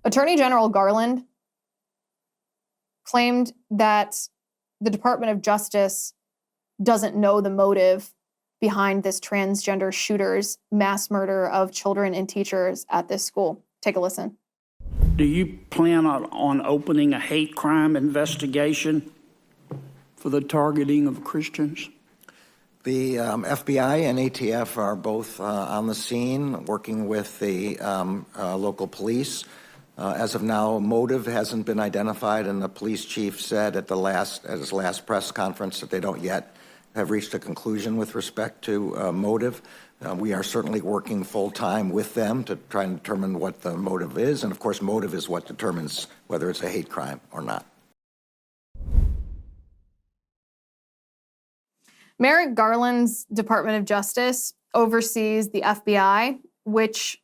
Attorney General Garland claimed that the Department of Justice doesn't know the motive behind this transgender shooter's mass murder of children and teachers at this school. Take a listen. Do you plan on opening a hate crime investigation for the targeting of Christians? The FBI and ATF are both on the scene working with the local police. As of now, motive hasn't been identified, and the police chief said at his last press conference that they don't yet have reached a conclusion with respect to motive. We are certainly working full-time with them to try and determine what the motive is, and of course, motive is what determines whether it's a hate crime or not. Merrick Garland's Department of Justice oversees the FBI, which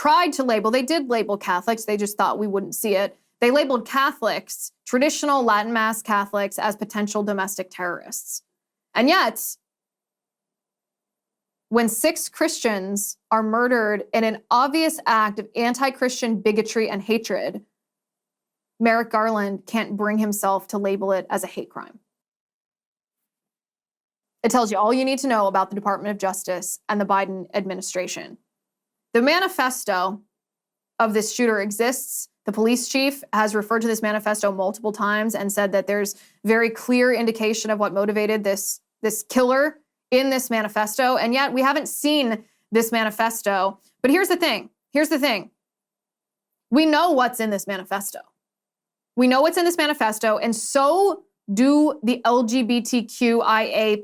they did label Catholics, they just thought we wouldn't see it. They labeled Catholics, traditional Latin Mass Catholics, as potential domestic terrorists. And yet, when 6 Christians are murdered in an obvious act of anti-Christian bigotry and hatred, Merrick Garland can't bring himself to label it as a hate crime. It tells you all you need to know about the Department of Justice and the Biden administration. The manifesto of this shooter exists. The police chief has referred to this manifesto multiple times and said that there's very clear indication of what motivated this killer in this manifesto. And yet we haven't seen this manifesto. But here's the thing. We know what's in this manifesto. We know what's in this manifesto, and so do the LGBTQIA+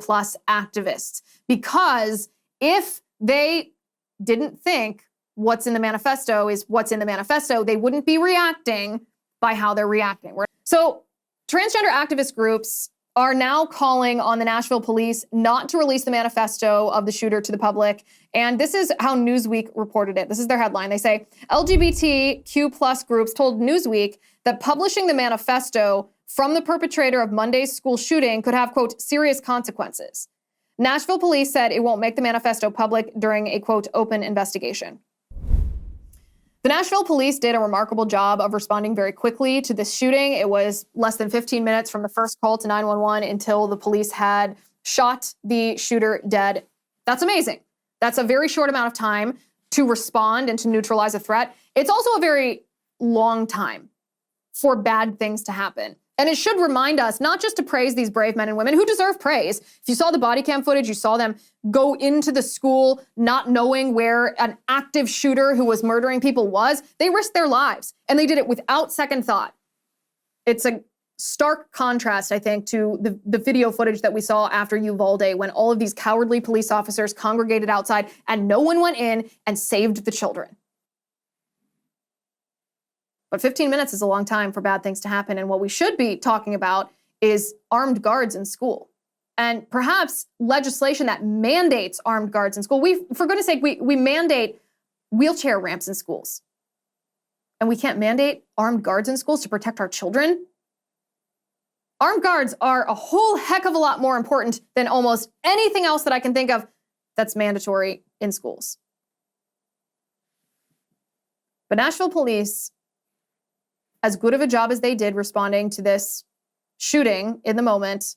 activists. Because if they didn't think what's in the manifesto is what's in the manifesto, they wouldn't be reacting by how they're reacting. So transgender activist groups are now calling on the Nashville police not to release the manifesto of the shooter to the public. And this is how Newsweek reported it. This is their headline. They say, LGBTQ+ groups told Newsweek that publishing the manifesto from the perpetrator of Monday's school shooting could have, quote, serious consequences. Nashville police said it won't make the manifesto public during a, quote, open investigation. The Nashville police did a remarkable job of responding very quickly to this shooting. It was less than 15 minutes from the first call to 911 until the police had shot the shooter dead. That's amazing. That's a very short amount of time to respond and to neutralize a threat. It's also a very long time for bad things to happen. And it should remind us not just to praise these brave men and women who deserve praise. If you saw the body cam footage, you saw them go into the school not knowing where an active shooter who was murdering people was. They risked their lives, and they did it without second thought. It's a stark contrast, I think, to the video footage that we saw after Uvalde, when all of these cowardly police officers congregated outside and no one went in and saved the children. But 15 minutes is a long time for bad things to happen. And what we should be talking about is armed guards in school. And perhaps legislation that mandates armed guards in school. For goodness sake, we mandate wheelchair ramps in schools. And we can't mandate armed guards in schools to protect our children. Armed guards are a whole heck of a lot more important than almost anything else that I can think of that's mandatory in schools. But Nashville police, as good of a job as they did responding to this shooting in the moment,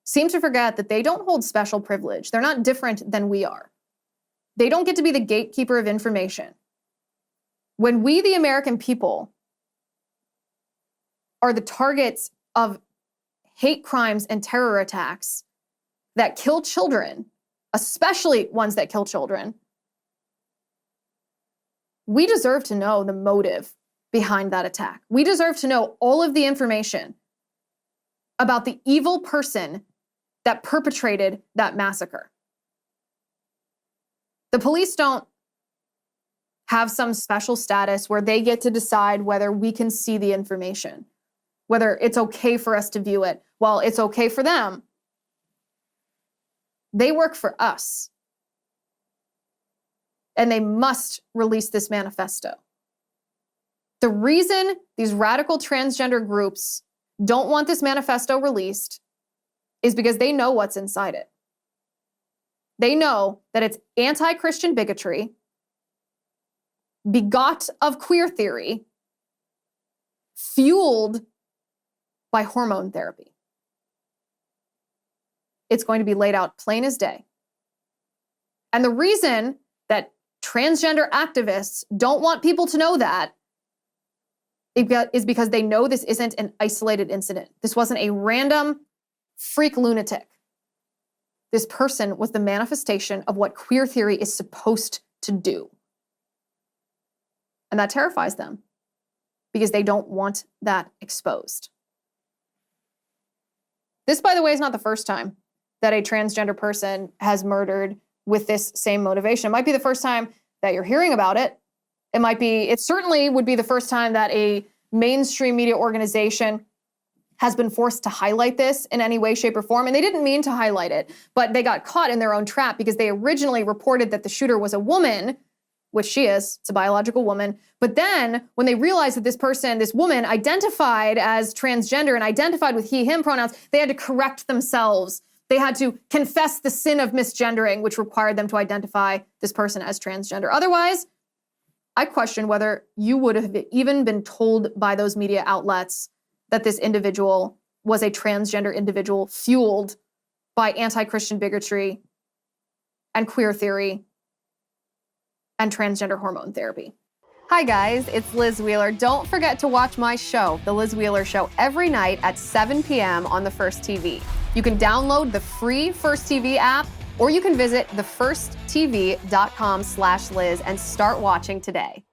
seem to forget that they don't hold special privilege. They're not different than we are. They don't get to be the gatekeeper of information. When we, the American people, are the targets of hate crimes and terror attacks that kill children, especially ones that kill children, we deserve to know the motive behind that attack. We deserve to know all of the information about the evil person that perpetrated that massacre. The police don't have some special status where they get to decide whether we can see the information, whether it's okay for us to view it. Well, it's okay for them. They work for us. And they must release this manifesto. The reason these radical transgender groups don't want this manifesto released is because they know what's inside it. They know that it's anti-Christian bigotry, begot of queer theory, fueled by hormone therapy. It's going to be laid out plain as day. And the reason that transgender activists don't want people to know that is because they know this isn't an isolated incident. This wasn't a random freak lunatic. This person was the manifestation of what queer theory is supposed to do. And that terrifies them because they don't want that exposed. This, by the way, is not the first time that a transgender person has murdered with this same motivation. It might be the first time that you're hearing about it. It certainly would be the first time that a mainstream media organization has been forced to highlight this in any way, shape, or form. And they didn't mean to highlight it, but they got caught in their own trap because they originally reported that the shooter was a woman, which she is, it's a biological woman. But then when they realized that this woman identified as transgender and identified with he, him pronouns, they had to correct themselves. They had to confess the sin of misgendering, which required them to identify this person as transgender. Otherwise, I question whether you would have even been told by those media outlets that this individual was a transgender individual fueled by anti-Christian bigotry and queer theory and transgender hormone therapy. Hi guys, it's Liz Wheeler. Don't forget to watch my show, The Liz Wheeler Show, every night at 7 p.m. on the First TV. You can download the free First TV app, or you can visit thefirsttv.com/Liz and start watching today.